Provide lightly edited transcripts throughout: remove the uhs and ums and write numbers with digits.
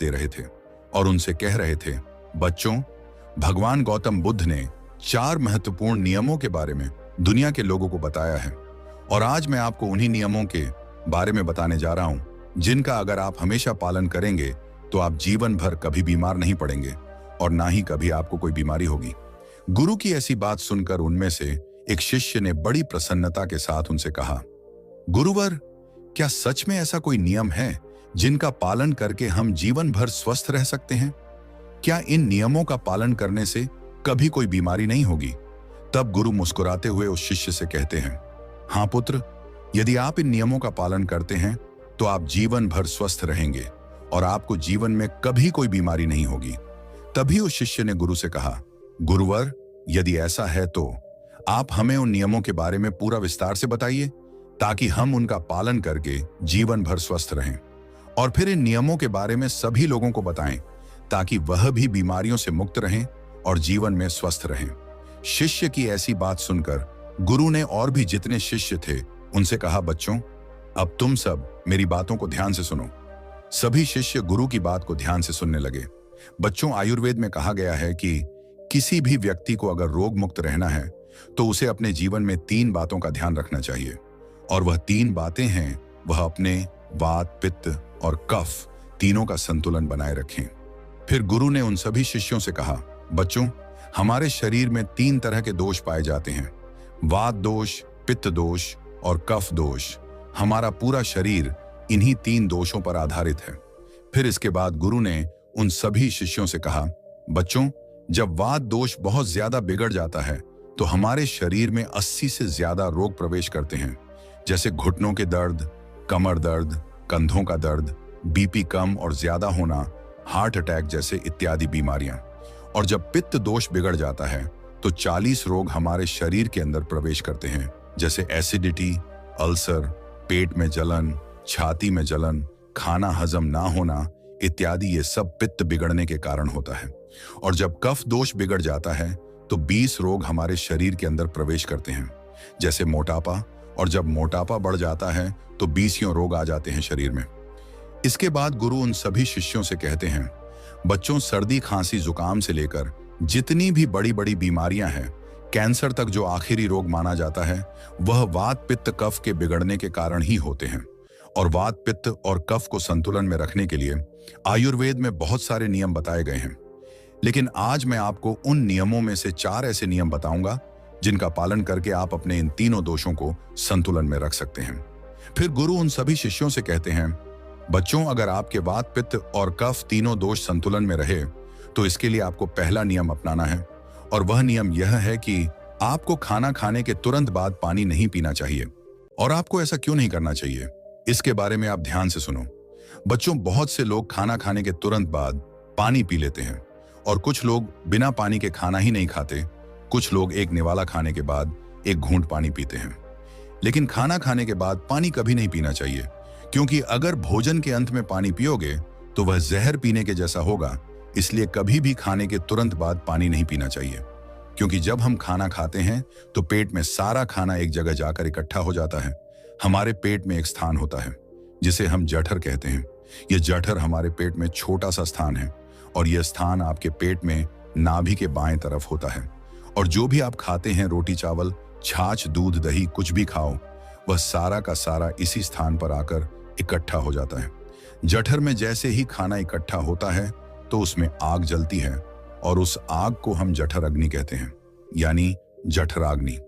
दे रहे थे और उनसे कह रहे थे, बच्चों, भगवान गौतम बुद्ध ने 4 महत्वपूर्ण नियमों के बारे में दुनिया के लोगों को बताया है और आज मैं आपको उन्हीं नियमों के बारे में बताने जा रहा हूं जिनका अगर आप हमेशा पालन करेंगे तो आप जीवन भर कभी बीमार नहीं पड़ेंगे और ना ही कभी आपको कोई बीमारी होगी। गुरु की ऐसी बात सुनकर उनमें से एक शिष्य ने बड़ी प्रसन्नता के साथ उनसे कहा, गुरुवर, क्या सच में ऐसा कोई नियम है जिनका पालन करके हम जीवन भर स्वस्थ रह सकते हैं? क्या इन नियमों का पालन करने से कभी कोई बीमारी नहीं होगी? तब गुरु मुस्कुराते हुए उस शिष्य से कहते हैं, हाँ पुत्र, यदि आप इन नियमों का पालन करते हैं तो आप जीवन भर स्वस्थ रहेंगे और आपको जीवन में कभी कोई बीमारी नहीं होगी। तभी उस शिष्य ने गुरु से कहा, गुरुवर, यदि ऐसा है तो आप हमें उन नियमों के बारे में पूरा विस्तार से बताइए ताकि हम उनका पालन करके जीवन भर स्वस्थ रहें और फिर इन नियमों के बारे में सभी लोगों को बताएं ताकि वह भी बीमारियों से मुक्त रहें और जीवन में स्वस्थ रहें। शिष्य की ऐसी बात सुनकर गुरु ने और भी जितने शिष्य थे उनसे कहा, बच्चों, अब तुम सब मेरी बातों को ध्यान से सुनो। सभी शिष्य गुरु की बात को ध्यान से सुनने लगे। बच्चों, आयुर्वेद में कहा गया है कि किसी भी व्यक्ति को अगर रोग मुक्त रहना है तो उसे अपने जीवन में 3 बातों का ध्यान रखना चाहिए और वह 3 बातें हैं, वह अपने वात, पित्त और कफ तीनों का संतुलन बनाए रखें। फिर गुरु ने उन सभी शिष्यों से कहा, बच्चों, हमारे शरीर में 3 तरह के दोष पाए जाते हैं, वात दोष, पित्त दोष और कफ दोष। हमारा पूरा शरीर इन्हीं 3 दोषों पर आधारित है। फिर इसके बाद गुरु ने उन सभी शिष्यों से कहा, बच्चों, जब वात दोष बहुत ज्यादा बिगड़ जाता है तो हमारे शरीर में 80 से ज्यादा रोग प्रवेश करते हैं, जैसे घुटनों के दर्द, कमर दर्द, कंधों का दर्द, बीपी कम और ज्यादा होना, हार्ट अटैक जैसे इत्यादि बीमारियां। और जब पित्त दोष बिगड़ जाता है तो 40 रोग हमारे शरीर के अंदर प्रवेश करते हैं, जैसे एसिडिटी, अल्सर, पेट में जलन, छाती में जलन, खाना हजम ना होना इत्यादि। ये सब पित्त बिगड़ने के कारण होता है। और जब कफ दोष बिगड़ जाता है तो 20 रोग हमारे शरीर के अंदर प्रवेश करते हैं, जैसे मोटापा। और जब मोटापा बढ़ जाता है तो 20 रोग आ जाते हैं शरीर में। इसके बाद गुरु उन सभी शिष्यों से कहते हैं, बच्चों, सर्दी, खांसी, जुकाम से लेकर जितनी भी बड़ी बड़ी बीमारियां हैं, कैंसर तक जो आखिरी रोग माना जाता है, वह वात, पित्त, कफ के बिगड़ने के कारण ही होते हैं। और वात, पित्त और कफ को संतुलन में रखने के लिए आयुर्वेद में बहुत सारे नियम बताए गए हैं, लेकिन आज मैं आपको उन नियमों में से 4 ऐसे नियम बताऊंगा जिनका पालन करके आप अपने इन तीनों दोषों को संतुलन में रख सकते हैं। फिर गुरु उन सभी शिष्यों से कहते हैं, बच्चों, अगर आपके वात, पित्त और कफ तीनों दोष संतुलन में रहे तो इसके लिए आपको पहला नियम अपनाना है और वह नियम यह है कि आपको खाना खाने के तुरंत बाद पानी नहीं पीना चाहिए। और आपको ऐसा क्यों नहीं करना चाहिए, इसके बारे में आप ध्यान से सुनो। बच्चों, बहुत से लोग खाना खाने के तुरंत बाद पानी पी लेते हैं और कुछ लोग बिना पानी के खाना ही नहीं खाते। कुछ लोग एक निवाला खाने के बाद एक घूंट पानी पीते हैं। लेकिन खाना खाने के बाद पानी कभी नहीं पीना चाहिए, क्योंकि अगर भोजन के अंत में पानी पियोगे तो वह जहर पीने के जैसा होगा। इसलिए कभी भी खाने के तुरंत बाद पानी नहीं पीना चाहिए, क्योंकि जब हम खाना खाते हैं तो पेट में सारा खाना एक जगह जाकर इकट्ठा हो जाता है। हमारे पेट में एक स्थान होता है जिसे हम जठर कहते हैं। यह जठर हमारे पेट में छोटा सा स्थान है और यह स्थान आपके पेट में नाभि के बाएं तरफ होता है। और जो भी आप खाते हैं, रोटी, चावल, छाछ, दूध, दही, कुछ भी खाओ, वह सारा का सारा इसी स्थान पर आकर इकट्ठा हो जाता है। जठर में जैसे ही खाना इकट्ठा होता है तो उसमें आग जलती है और उस आग को हम जठर अग्नि कहते हैं, यानी जठराग्नि।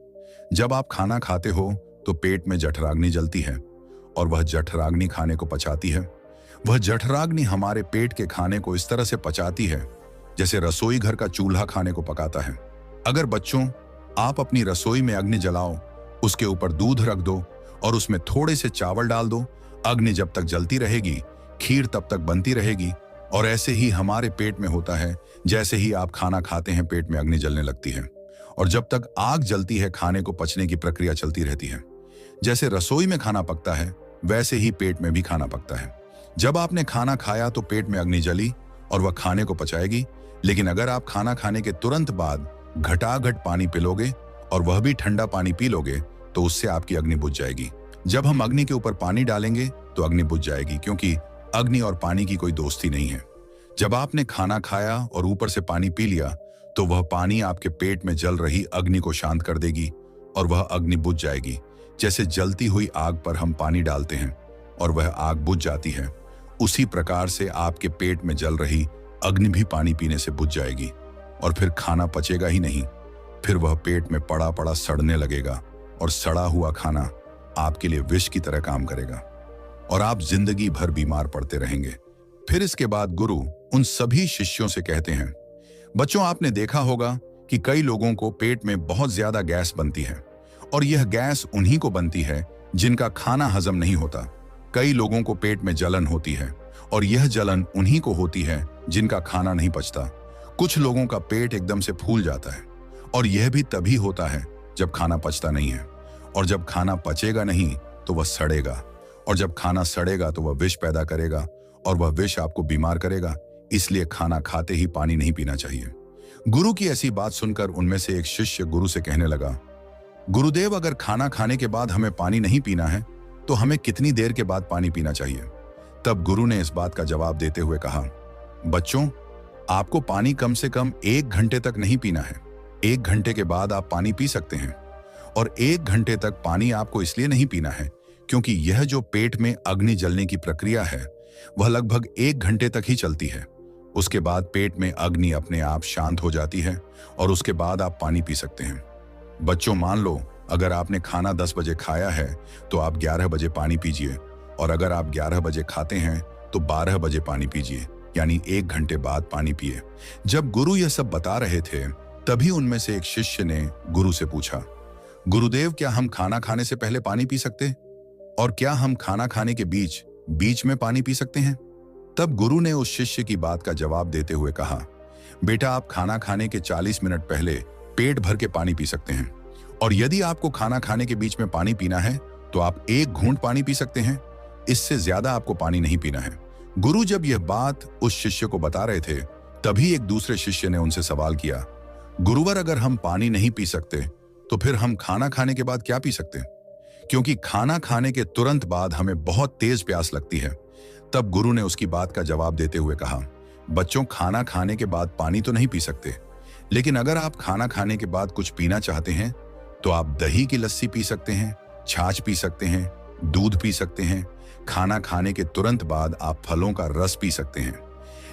जब आप खाना खाते हो तो पेट में जठराग्नि जलती है और वह जठराग्नि खाने को पचाती है। वह जठराग्नि हमारे पेट के खाने को इस तरह से पचाती है जैसे रसोई घर का चूल्हा खाने को पकाता है। अगर बच्चों, आप अपनी रसोई में अग्नि जलाओ, उसके ऊपर दूध रख दो और उसमें थोड़े से चावल डाल दो, अग्नि जब तक जलती रहेगी, खीर तब तक बनती रहेगी। और ऐसे ही हमारे पेट में होता है, जैसे ही आप खाना खाते हैं पेट में अग्नि जलने लगती है और जब तक आग जलती है खाने को पचने की प्रक्रिया चलती रहती है। जैसे रसोई में खाना पकता है वैसे ही पेट में भी खाना पकता है। जब आपने खाना खाया तो पेट में अग्नि जली और वह खाने को पचाएगी, लेकिन अगर आप खाना खाने के तुरंत बाद घटाघट पानी पिलोगे और वह भी ठंडा पानी पी लोगे तो उससे आपकी अग्नि बुझ जाएगी। जब हम अग्नि के ऊपर पानी डालेंगे तो अग्नि बुझ जाएगी, क्योंकि अग्नि और पानी की कोई दोस्ती नहीं है। जब आपने खाना खाया और ऊपर से पानी पी लिया तो वह पानी आपके पेट में जल रही अग्नि को शांत कर देगी और वह अग्नि बुझ जाएगी। जैसे जलती हुई आग पर हम पानी डालते हैं और वह आग बुझ जाती है, उसी प्रकार से आपके पेट में जल रही अग्नि भी पानी पीने से बुझ जाएगी और फिर खाना पचेगा ही नहीं। फिर वह पेट में पड़ा पड़ा सड़ने लगेगा और सड़ा हुआ खाना आपके लिए विष की तरह काम करेगा और आप जिंदगी भर बीमार पड़ते रहेंगे। फिर इसके बाद गुरु उन सभी शिष्यों से कहते हैं, बच्चों आपने देखा होगा कि कई लोगों को पेट में बहुत ज्यादा गैस बनती है और यह गैस उन्हीं को बनती है जिनका खाना हजम नहीं होता। कई लोगों को पेट में जलन होती है और यह जलन उन्हीं को होती है जिनका खाना नहीं पचता। कुछ लोगों का पेट एकदम से फूल जाता है और यह भी तभी होता है जब खाना पचता नहीं है, और जब खाना पचेगा नहीं तो वह सड़ेगा, और जब खाना सड़ेगा तो वह विष पैदा करेगा और वह विष आपको बीमार करेगा। इसलिए खाना खाते ही पानी नहीं पीना चाहिए। गुरु की ऐसी बात सुनकर उनमें से एक शिष्य गुरु से कहने लगा, गुरुदेव अगर खाना खाने के बाद हमें पानी नहीं पीना है तो हमें कितनी देर के बाद पानी पीना चाहिए? तब गुरु ने इस बात का जवाब देते हुए कहा, बच्चों आपको पानी कम से कम 1 घंटे तक नहीं पीना है। 1 घंटे के बाद आप पानी पी सकते हैं, और 1 घंटे तक पानी आपको इसलिए नहीं पीना है क्योंकि यह जो पेट में अग्नि जलने की प्रक्रिया है वह लगभग 1 घंटे तक ही चलती है। उसके बाद पेट में अग्नि अपने आप शांत हो जाती है और उसके बाद आप पानी पी सकते हैं। बच्चों मान लो अगर आपने खाना 10 बजे खाया है तो आप 11 बजे पानी पीजिए, और अगर आप 11 बजे खाते हैं तो 12 बजे पानी पीजिए, यानी 1 घंटे बाद पानी पिए। जब गुरु यह सब बता रहे थे तभी उनमें से एक शिष्य ने गुरु से पूछा, गुरुदेव क्या हम खाना खाने से पहले पानी पी सकते, और क्या हम खाना खाने के बीच में पानी पी सकते हैं? तब गुरु ने उस शिष्य की बात का जवाब देते हुए कहा, बेटा आप खाना खाने के 40 मिनट पहले पेट भर के पानी पी सकते हैं, और यदि आपको खाना खाने के बीच में पानी पीना है तो आप 1 घूंट पानी पी सकते हैं। इससे ज्यादा आपको पानी नहीं पीना है। गुरु जब यह बात उस शिष्य को बता रहे थे तभी एक दूसरे शिष्य ने उनसे सवाल किया, गुरुवर अगर हम पानी नहीं पी सकते तो फिर हम खाना खाने के बाद क्या पी सकते? क्योंकि खाना खाने के तुरंत बाद हमें बहुत तेज प्यास लगती है। तब गुरु ने उसकी बात का जवाब देते हुए कहा, बच्चों खाना खाने के बाद पानी तो नहीं पी सकते, लेकिन अगर आप खाना खाने के बाद कुछ पीना चाहते हैं तो आप दही की लस्सी पी सकते हैं, छाछ पी सकते हैं, दूध पी सकते हैं। खाना खाने के तुरंत बाद आप फलों का रस पी सकते हैं,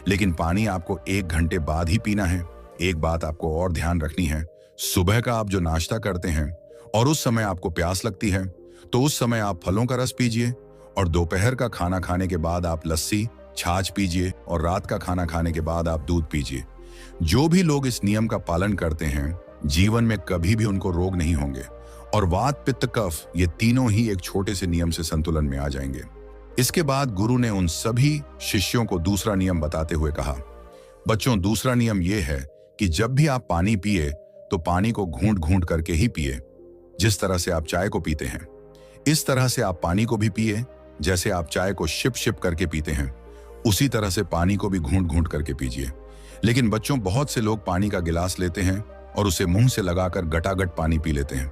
लेकिन पानी आपको 1 घंटे बाद ही पीना है। एक बात आपको और ध्यान रखनी है, सुबह का आप जो नाश्ता करते हैं और उस समय आपको प्यास लगती है तो उस समय आप फलों का रस पीजिए, और दोपहर का खाना खाने के बाद आप लस्सी छाछ पीजिए, और रात का खाना खाने के बाद आप दूध पीजिए। जो भी लोग इस नियम का पालन करते हैं जीवन में कभी भी उनको रोग नहीं होंगे, और वात पित्त कफ ये तीनों ही एक छोटे से नियम से संतुलन में आ जाएंगे। इसके बाद गुरु ने उन सभी शिष्यों को दूसरा नियम बताते हुए कहा, बच्चों दूसरा नियम यह है कि जब भी आप पानी पिए तो पानी को घूंट घूंट करके ही पिए। जिस तरह से आप चाय को पीते हैं इस तरह से आप पानी को भी पिए। जैसे आप चाय को शिप शिप करके पीते हैं उसी तरह से पानी को भी घूंट घूंट करके पीजिए। लेकिन बच्चों बहुत से लोग पानी का गिलास लेते हैं और उसे मुंह से लगाकर गटागट पानी पी लेते हैं,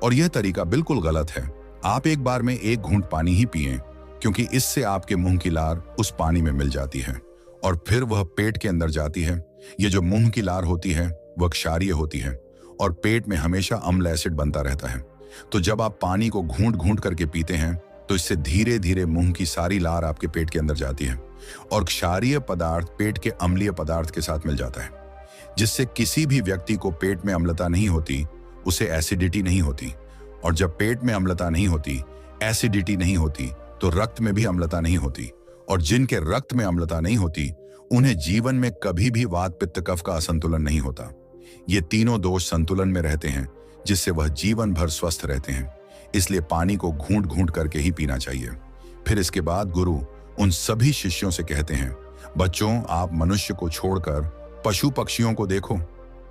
और यह तरीका बिल्कुल गलत है। आप एक बार में 1 घूंट पानी ही पिएं, क्योंकि इससे आपके मुंह की लार उस पानी में मिल जाती है और फिर वह पेट के अंदर जाती है। ये जो मुंह की लार होती है वह क्षारीय होती है और पेट में हमेशा अम्ल एसिड बनता रहता है। तो जब आप पानी को घूंट घूंट करके पीते हैं तो इससे धीरे धीरे मुंह की सारी लार आपके पेट के अंदर जाती है और क्षारीय पदार्थ पेट के अम्लीय पदार्थ के साथ मिल जाता है, जिससे किसी भी व्यक्ति को पेट में अम्लता नहीं होती, उसे एसिडिटी नहीं होती। और जब पेट में अम्लता नहीं होती, एसिडिटी नहीं होती, तो रक्त में भी अम्लता नहीं होती, और जिनके रक्त में अम्लता नहीं होती उन्हें जीवन में कभी भी वात पित्त कफ का असंतुलन नहीं होता। ये तीनों दोष संतुलन में रहते हैं, जिससे वह जीवन भर स्वस्थ रहते हैं। इसलिए पानी को घूंट घूंट करके ही पीना चाहिए। फिर इसके बाद गुरु उन सभी शिष्यों से कहते हैं, बच्चों आप मनुष्य को छोड़कर पशु पक्षियों को देखो।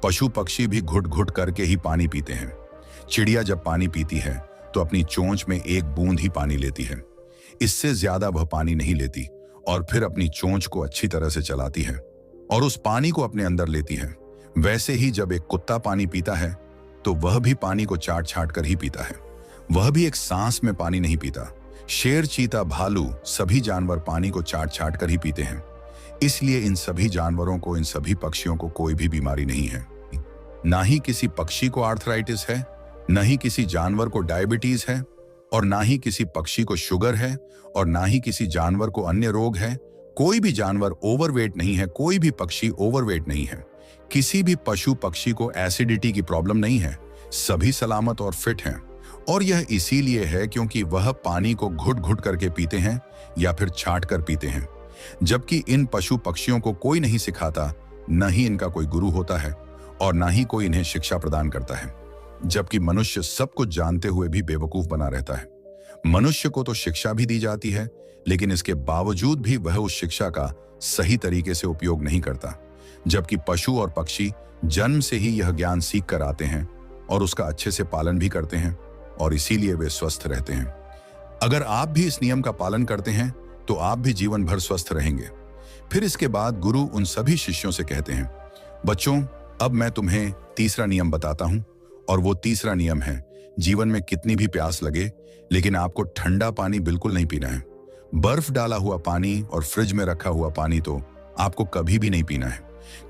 पशु पक्षी भी घुट घुट करके ही पानी पीते हैं। चिड़िया जब पानी पीती है तो अपनी चोंच में 1 बूंद ही पानी लेती है, इससे ज्यादा वह पानी नहीं लेती, और फिर अपनी चोंच को अच्छी तरह से चलाती है और उस पानी को अपने अंदर लेती है। वैसे ही जब एक कुत्ता पानी पीता है तो वह भी पानी को चाट छाट कर ही पीता है। वह भी एक सांस में पानी नहीं पीता। शेर, चीता, भालू सभी जानवर पानी को चाट छाट कर ही पीते हैं। इसलिए इन सभी जानवरों को, इन सभी पक्षियों को कोई भी बीमारी नहीं है। ना ही किसी पक्षी को आर्थराइटिस है, ना ही किसी जानवर को डायबिटीज है, और ना ही किसी पक्षी को शुगर है, और ना ही किसी जानवर को अन्य रोग है। कोई भी जानवर ओवरवेट नहीं है, कोई भी पक्षी ओवरवेट नहीं है, किसी भी पशु पक्षी को एसिडिटी की प्रॉब्लम नहीं है। सभी सलामत और फिट हैं। और यह इसीलिए है क्योंकि वह पानी को घुट घुट करके पीते हैं या फिर छाट कर पीते हैं। जबकि इन पशु पक्षियों को कोई नहीं सिखाता, न ही इनका कोई गुरु होता है और न ही कोई इन्हें शिक्षा प्रदान करता है। जबकि मनुष्य सब कुछ जानते हुए भी बेवकूफ बना रहता है। मनुष्य को तो शिक्षा भी दी जाती है, लेकिन इसके बावजूद भी वह उस शिक्षा का सही तरीके से उपयोग नहीं करता। जबकि पशु और पक्षी जन्म से ही यह ज्ञान सीख कर आते हैं और उसका अच्छे से पालन भी करते हैं, और इसीलिए वे स्वस्थ रहते हैं। अगर आप भी इस नियम का पालन करते हैं तो आप भी जीवन भर स्वस्थ रहेंगे। फिर इसके बाद गुरु उन सभी शिष्यों से कहते हैं, बच्चों, अब मैं तुम्हें तीसरा नियम बताता हूं, और वो तीसरा नियम है, जीवन में कितनी भी प्यास लगे लेकिन आपको ठंडा पानी बिल्कुल नहीं पीना है। बर्फ डाला हुआ पानी और फ्रिज में रखा हुआ पानी तो आपको कभी भी नहीं पीना है,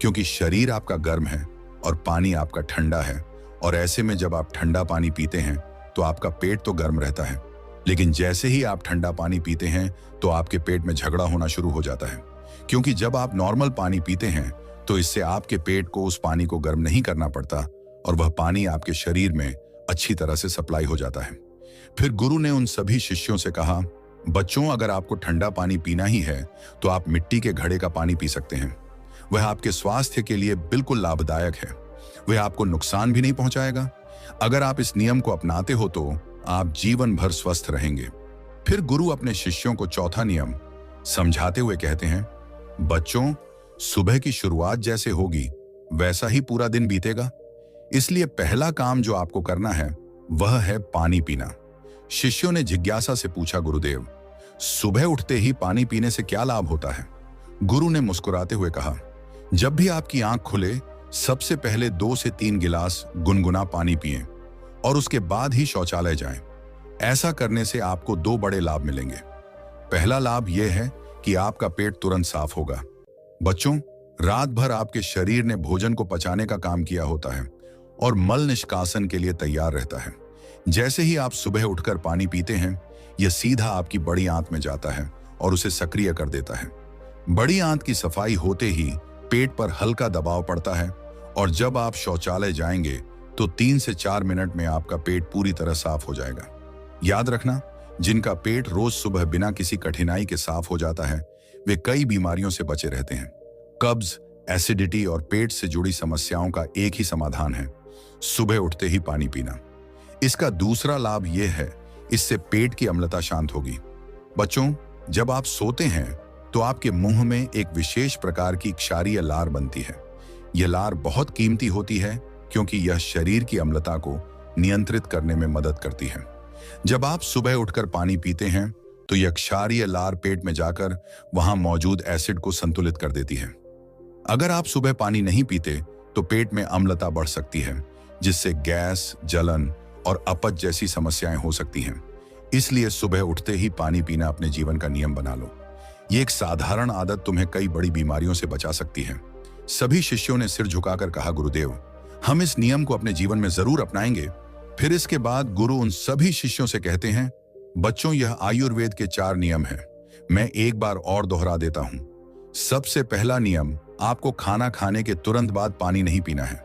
क्योंकि शरीर आपका गर्म है और पानी आपका ठंडा है। और ऐसे में जब आप ठंडा पानी पीते हैं तो आपका पेट तो गर्म रहता है, लेकिन जैसे ही आप ठंडा पानी पीते हैं तो आपके पेट में झगड़ा होना शुरू हो जाता है। क्योंकि जब आप नॉर्मल पानी पीते हैं तो इससे आपके पेट को उस पानी को गर्म नहीं करना पड़ता और वह पानी आपके शरीर में अच्छी तरह से सप्लाई हो जाता है। फिर गुरु ने उन सभी शिष्यों से कहा, बच्चों, अगर आपको ठंडा पानी पीना ही है तो आप मिट्टी के घड़े का पानी पी सकते हैं। वह आपके स्वास्थ्य के लिए बिल्कुल लाभदायक है, वह आपको नुकसान भी नहीं पहुंचाएगा। अगर आप इस नियम को अपनाते हो तो आप जीवन भर स्वस्थ रहेंगे। फिर गुरु अपने शिष्यों को चौथा नियम समझाते हुए कहते हैं, बच्चों, सुबह की शुरुआत जैसे होगी वैसा ही पूरा दिन बीतेगा। इसलिए पहला काम जो आपको करना है वह है पानी पीना। शिष्यों ने जिज्ञासा से पूछा, गुरुदेव, सुबह उठते ही पानी पीने से क्या लाभ होता है? गुरु ने मुस्कुराते हुए कहा, जब भी आपकी आंख खुले सबसे पहले 2 से 3 गिलास गुनगुना पानी पिएं और उसके बाद ही शौचालय जाएं। ऐसा करने से आपको 2 बड़े लाभ मिलेंगे। पहला लाभ यह है कि आपका पेट तुरंत साफ होगा। बच्चों, रात भर आपके शरीर ने भोजन को पचाने का काम किया होता है और मल निष्कासन के लिए तैयार रहता है। जैसे ही आप सुबह उठकर पानी पीते हैं, यह सीधा आपकी बड़ी आंत में जाता है और उसे सक्रिय कर देता है। बड़ी आंत की सफाई होते ही पेट पर हल्का दबाव पड़ता है और जब आप शौचालय जाएंगे तो 3 से 4 मिनट में आपका पेट पूरी तरह साफ हो जाएगा। याद रखना, जिनका पेट रोज सुबह बिना किसी कठिनाई के साफ हो जाता है वे कई बीमारियों से बचे रहते हैं। कब्ज, एसिडिटी और पेट से जुड़ी समस्याओं का एक ही समाधान है, सुबह उठते ही पानी पीना। इसका दूसरा लाभ यह है, इससे पेट की अम्लता शांत होगी। बच्चों, जब आप सोते हैं तो आपके मुंह में एक विशेष प्रकार की क्षारीय लार बनती है। यह लार बहुत कीमती होती है क्योंकि यह शरीर की अम्लता को नियंत्रित करने में मदद करती है। जब आप सुबह उठकर पानी पीते हैं तो यह क्षारीय लार पेट में जाकर वहां मौजूद एसिड को संतुलित कर देती है। अगर आप सुबह पानी नहीं पीते तो पेट में अम्लता बढ़ सकती है, जिससे गैस, जलन और अपच जैसी समस्याएं हो सकती हैं। इसलिए सुबह उठते ही पानी पीना अपने जीवन का नियम बना लो। ये एक साधारण आदत तुम्हें कई बड़ी बीमारियों से बचा सकती है। सभी शिष्यों ने सिर झुकाकर कहा, गुरुदेव, हम इस नियम को अपने जीवन में जरूर अपनाएंगे। फिर इसके बाद गुरु उन सभी शिष्यों से कहते हैं, बच्चों, यह आयुर्वेद के 4 नियम हैं। मैं एक बार और दोहरा देता हूं। सबसे पहला नियम, आपको खाना खाने के तुरंत बाद पानी नहीं पीना है।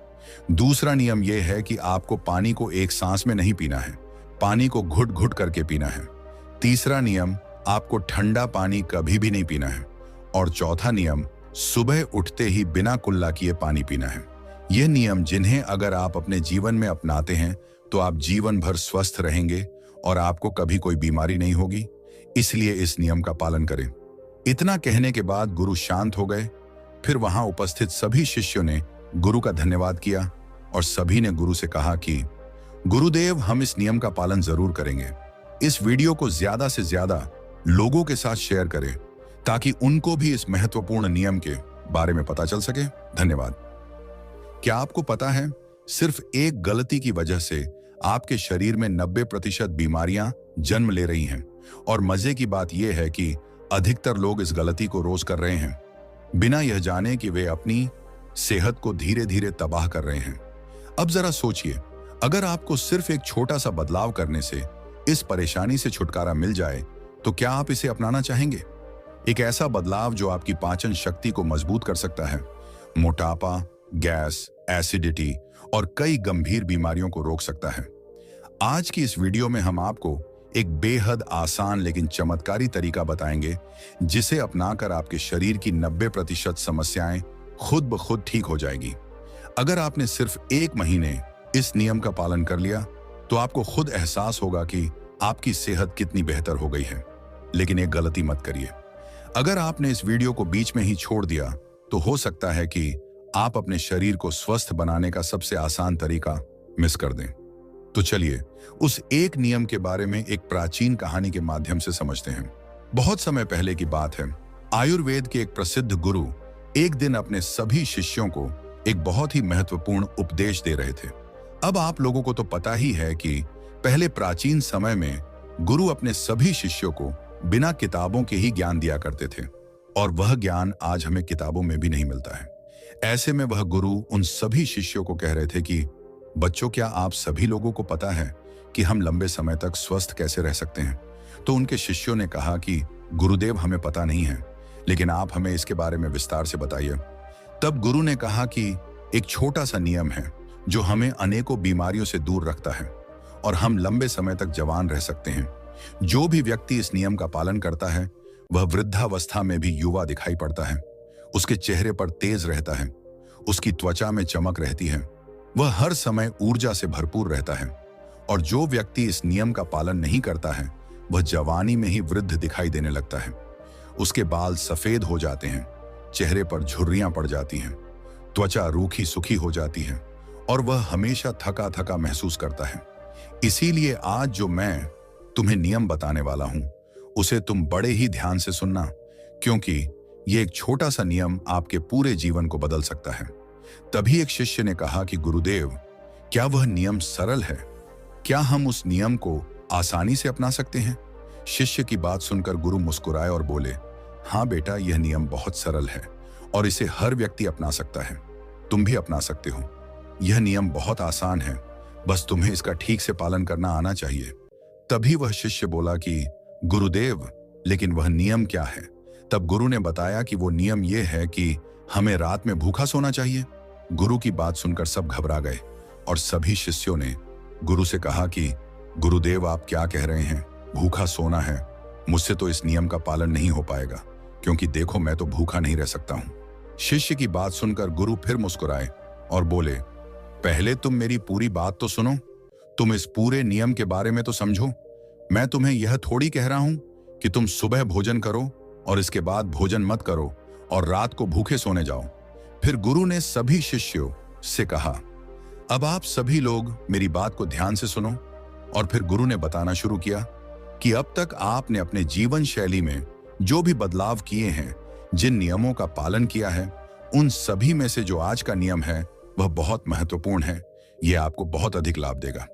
दूसरा नियम यह है कि आपको पानी को एक सांस में नहीं पीना है, पानी को घुट घुट करके पीना है। तीसरा नियम, आपको ठंडा पानी कभी भी नहीं पीना है। और चौथा नियम, सुबह उठते ही बिना कुल्ला किए पानी पीना है। ये नियम जिन्हें अगर आप अपने जीवन में अपनाते हैं तो आप जीवन भर स्वस्थ रहेंगे और आपको कभी कोई बीमारी नहीं होगी। इसलिए इस नियम का पालन करें। इतना कहने के बाद गुरु शांत हो गए। फिर वहां उपस्थित सभी शिष्यों ने गुरु का धन्यवाद किया और सभी ने गुरु से कहा कि गुरुदेव, हम इस नियम का पालन जरूर करेंगे। इस वीडियो को ज्यादा से ज्यादा लोगों के साथ शेयर करें ताकि उनको भी इस महत्वपूर्ण नियम के बारे में पता चल सके। धन्यवाद। क्या आपको पता है, सिर्फ एक गलती की वजह से आपके शरीर में 90% बीमारियां जन्म ले रही हैं। और मजे की बात यह है कि अधिकतर लोग इस गलती को रोज कर रहे हैं। बिना यह जाने कि वे अपनी सेहत को धीरे धीरे तबाह कर रहे हैं। अब जरा सोचिए, अगर आपको सिर्फ एक छोटा सा बदलाव करने से इस परेशानी से छुटकारा मिल जाए, तो क्या आप इसे अपनाना चाहेंगे? एक ऐसा बदलाव जो आपकी पाचन शक्ति को मजबूत कर सकता है, मोटापा, गैस, एसिडिटी और कई गंभीर बीमारियों को रोक सकता है। आज की इस वीडियो में हम आपको एक बेहद आसान लेकिन चमत्कारी तरीका बताएंगे, जिसे अपनाकर आपके शरीर की 90% समस्याएं खुद ब खुद ठीक हो जाएगी। अगर आपने सिर्फ 1 महीने इस नियम का पालन कर लिया, तो आपको खुद एहसास होगा कि आपकी सेहत कितनी बेहतर हो गई है। लेकिन एक गलती मत करिए। अगर आपने इस वीडियो को बीच में ही छोड़ दिया, तो हो सकता है कि आप अपने शरीर को स्वस्थ बनाने का सबसे आसान तरीका मिस कर दें। तो चलिए उस एक नियम के बारे में एक प्राचीन कहानी के माध्यम से समझते हैं। बहुत समय पहले की बात है। आयुर्वेद के एक प्रसिद्ध गुरु एक दिन अपने सभी शिष्यों को एक बहुत ही महत्वपूर्ण उपदेश दे रहे थे। अब आप लोगों को तो पता ही है कि पहले प्राचीन समय में गुरु अपने सभी शिष्यों को बिना किताबों के ही ज्ञान दिया करते थे, और वह ज्ञान आज हमें किताबों में भी नहीं मिलता है। ऐसे में वह गुरु उन सभी शिष्यों को कह रहे थे कि बच्चों, क्या आप सभी लोगों को पता है कि हम लंबे समय तक स्वस्थ कैसे रह सकते हैं? तो उनके शिष्यों ने कहा कि गुरुदेव, हमें पता नहीं है, लेकिन आप हमें इसके बारे में विस्तार से बताइए। तब गुरु ने कहा कि एक छोटा सा नियम है जो हमें अनेकों बीमारियों से दूर रखता है और हम लंबे समय तक जवान रह सकते हैं। जो भी व्यक्ति इस नियम का पालन करता है, वह वृद्धावस्था में भी युवा दिखाई पड़ता है। उसके चेहरे पर तेज रहता है, उसकी त्वचा में चमक रहती है, वह हर समय ऊर्जा से भरपूर रहता है। और जो व्यक्ति इस नियम का पालन नहीं करता है, वह जवानी में ही वृद्ध दिखाई देने लगता है। उसके बाल सफेद हो जाते हैं, चेहरे पर झुर्रियां पड़ जाती हैं, त्वचा रूखी सूखी हो जाती है और वह हमेशा थका थका महसूस करता है। इसीलिए आज जो मैं तुम्हें नियम बताने वाला हूं, उसे तुम बड़े ही ध्यान से सुनना, क्योंकि यह एक छोटा सा नियम आपके पूरे जीवन को बदल सकता है। तभी एक शिष्य ने कहा कि गुरुदेव, क्या वह नियम सरल है? क्या हम उस नियम को आसानी से अपना सकते हैं? शिष्य की बात सुनकर गुरु मुस्कुराए और बोले, हाँ बेटा, यह नियम बहुत सरल है और इसे हर व्यक्ति अपना सकता है। तुम भी अपना सकते हो। यह नियम बहुत आसान है, बस तुम्हें इसका ठीक से पालन करना आना चाहिए। तभी वह शिष्य बोला कि गुरुदेव, लेकिन वह नियम क्या है? तब गुरु ने बताया कि वो नियम यह है कि हमें रात में भूखा सोना चाहिए। गुरु की बात सुनकर सब घबरा गए और सभी शिष्यों ने गुरु से कहा कि गुरुदेव, आप क्या कह रहे हैं? भूखा सोना है? मुझसे तो इस नियम का पालन नहीं हो पाएगा, क्योंकि देखो, मैं तो भूखा नहीं रह सकता हूं। शिष्य की बात सुनकर गुरु फिर मुस्कुराए और बोले, पहले तुम मेरी पूरी बात तो सुनो। तुम इस पूरे नियम के बारे में तो समझो। मैं तुम्हें यह थोड़ी कह रहा हूं कि तुम सुबह भोजन करो और इसके बाद भोजन मत करो और रात को भूखे सोने जाओ। फिर गुरु ने सभी शिष्यों से कहा, अब आप सभी लोग मेरी बात को ध्यान से सुनो। और फिर गुरु ने बताना शुरू किया कि अब तक आपने अपने जीवन शैली में जो भी बदलाव किए हैं, जिन नियमों का पालन किया है, उन सभी में से जो आज का नियम है वह बहुत महत्वपूर्ण है। यह आपको बहुत अधिक लाभ देगा।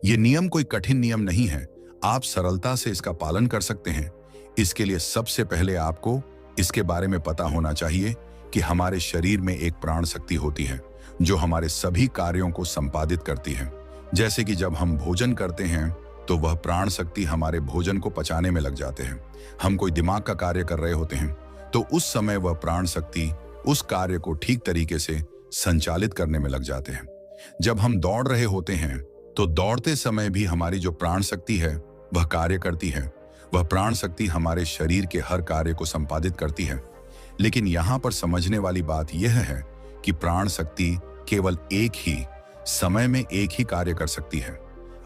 यह नियम कोई कठिन नियम नहीं है, आप सरलता से इसका पालन कर सकते हैं। इसके लिए सबसे पहले आपको इसके बारे में पता होना चाहिए कि हमारे शरीर में एक प्राण शक्ति होती है जो हमारे सभी कार्यों को संपादित करती है। जैसे कि जब हम भोजन करते हैं तो वह प्राण शक्ति हमारे भोजन को पचाने में लग जाते हैं। हम कोई दिमाग का कार्य कर रहे होते हैं तो उस समय वह प्राण शक्ति उस कार्य को ठीक तरीके से संचालित करने में लग जाते हैं। जब हम दौड़ रहे होते हैं तो दौड़ते समय भी हमारी जो प्राण शक्ति है वह कार्य करती है। वह प्राण शक्ति हमारे शरीर के हर कार्य को संपादित करती है। लेकिन यहाँ पर समझने वाली बात यह है कि प्राण शक्ति केवल एक ही समय में एक ही कार्य कर सकती है।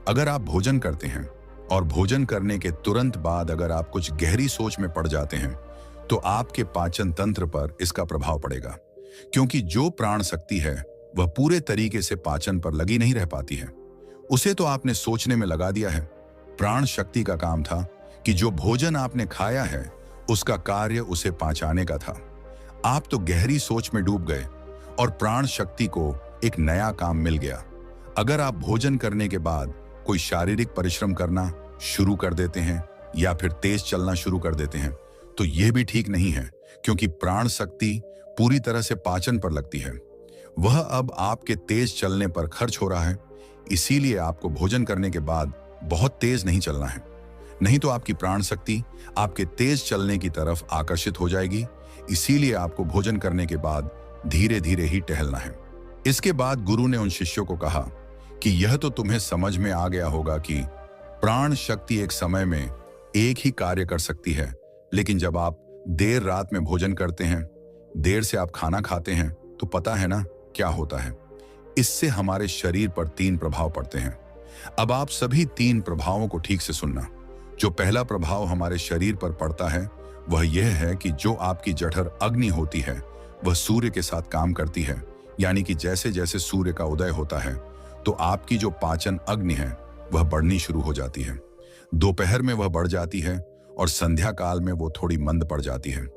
अगर आप भोजन करते हैं और भोजन करने के तुरंत बाद अगर आप कुछ गहरी सोच में पड़ जाते हैं तो आपके पाचन तंत्र पर इसका प्रभाव पड़ेगा, क्योंकि जो प्राण शक्ति है वह पूरे तरीके से पाचन पर लगी नहीं रह पाती है। उसे तो आपने सोचने में लगा दिया है। प्राण शक्ति का काम था कि जो भोजन आपने खाया है उसका कार्य उसे पचाने का था। आप तो गहरी सोच में डूब गए और प्राण शक्ति को एक नया काम मिल गया। अगर आप भोजन करने के बाद कोई शारीरिक परिश्रम करना शुरू कर देते हैं या फिर तेज चलना शुरू कर देते हैं तो यह भी ठीक नहीं है, क्योंकि प्राण शक्ति पूरी तरह से पाचन पर लगती है, वह अब आपके तेज चलने पर खर्च हो रहा है। इसीलिए आपको भोजन करने के बाद बहुत तेज नहीं चलना है, नहीं तो आपकी प्राण शक्ति आपके तेज चलने की तरफ आकर्षित हो जाएगी। इसीलिए आपको भोजन करने के बाद धीरे धीरे ही टहलना है। इसके बाद गुरु ने उन शिष्यों को कहा कि यह तो तुम्हें समझ में आ गया होगा कि प्राण शक्ति एक समय में एक ही कार्य कर सकती है, लेकिन जब आप देर रात में भोजन करते हैं, देर से आप खाना खाते हैं, तो पता है ना क्या होता है। इससे हमारे शरीर पर 3 प्रभाव पड़ते हैं। अब आप सभी 3 प्रभावों को ठीक से सुनना। जो पहला प्रभाव हमारे शरीर पर पड़ता है वह यह है कि जो आपकी जठर अग्नि होती है वह सूर्य के साथ काम करती है। यानी कि जैसे जैसे सूर्य का उदय होता है तो आपकी जो पाचन अग्नि है वह बढ़नी शुरू हो जाती है। दोपहर में वह बढ़ जाती है और संध्या काल में वो थोड़ी मंद पड़ जाती है।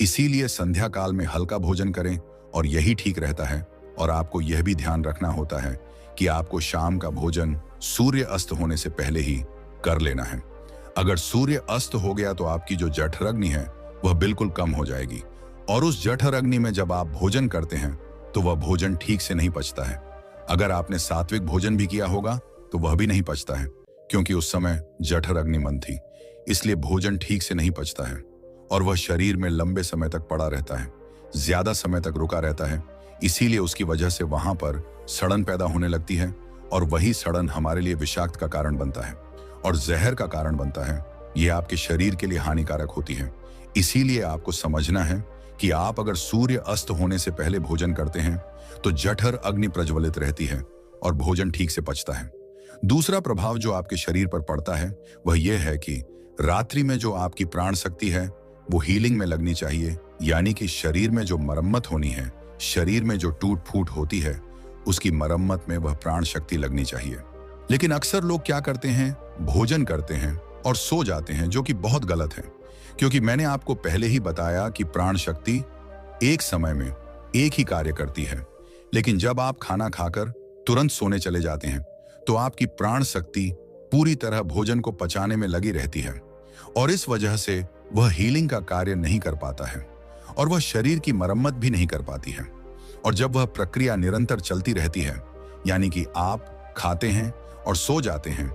इसीलिए संध्या काल में हल्का भोजन करें और यही ठीक रहता है। और आपको यह भी ध्यान रखना होता है कि आपको शाम का भोजन सूर्य अस्त होने से पहले ही कर लेना है। अगर सूर्य अस्त हो गया तो आपकी जो जठर अग्नि है वह बिल्कुल कम हो जाएगी, और उस जठर अग्नि में जब आप भोजन करते हैं तो वह भोजन ठीक से नहीं पचता है। अगर आपने सात्विक भोजन भी किया होगा तो वह भी नहीं पचता है, क्योंकि उस समय जठर अग्नि मंद थी। इसलिए भोजन ठीक से नहीं पचता है और वह शरीर में लंबे समय तक पड़ा रहता है, ज्यादा समय तक रुका रहता है। इसीलिए उसकी वजह से वहां पर सड़न पैदा होने लगती है, और वही सड़न हमारे लिए विषाक्त का कारण बनता है और जहर का कारण बनता है। यह आपके शरीर के लिए हानिकारक होती है। इसीलिए आपको समझना है कि आप अगर सूर्य अस्त होने से पहले भोजन करते हैं तो जठर अग्नि प्रज्वलित रहती है और भोजन ठीक से पचता है। दूसरा प्रभाव जो आपके शरीर पर पड़ता है वह यह है कि रात्रि में जो आपकी प्राण शक्ति है वो हीलिंग में लगनी चाहिए। यानी कि शरीर में जो मरम्मत होनी है, शरीर में जो टूट फूट होती है, उसकी मरम्मत में वह प्राण शक्ति लगनी चाहिए। लेकिन अक्सर लोग क्या करते हैं, भोजन करते हैं और सो जाते हैं, जो कि बहुत गलत है। क्योंकि मैंने आपको पहले ही बताया कि प्राण शक्ति एक समय में एक ही कार्य करती है। लेकिन जब आप खाना खाकर तुरंत सोने चले जाते हैं तो आपकी प्राण शक्ति पूरी तरह भोजन को पचाने में लगी रहती है, और इस वजह से वह हीलिंग का कार्य नहीं कर पाता है और वह शरीर की मरम्मत भी नहीं कर पाती है। और जब वह प्रक्रिया निरंतर चलती रहती है, यानी कि आप खाते हैं और सो जाते हैं,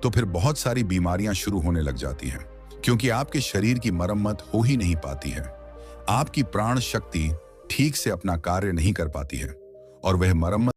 तो फिर बहुत सारी बीमारियां शुरू होने लग जाती हैं, क्योंकि आपके शरीर की मरम्मत हो ही नहीं पाती है। आपकी प्राण शक्ति ठीक से अपना कार्य नहीं कर पाती है और वह मरम्मत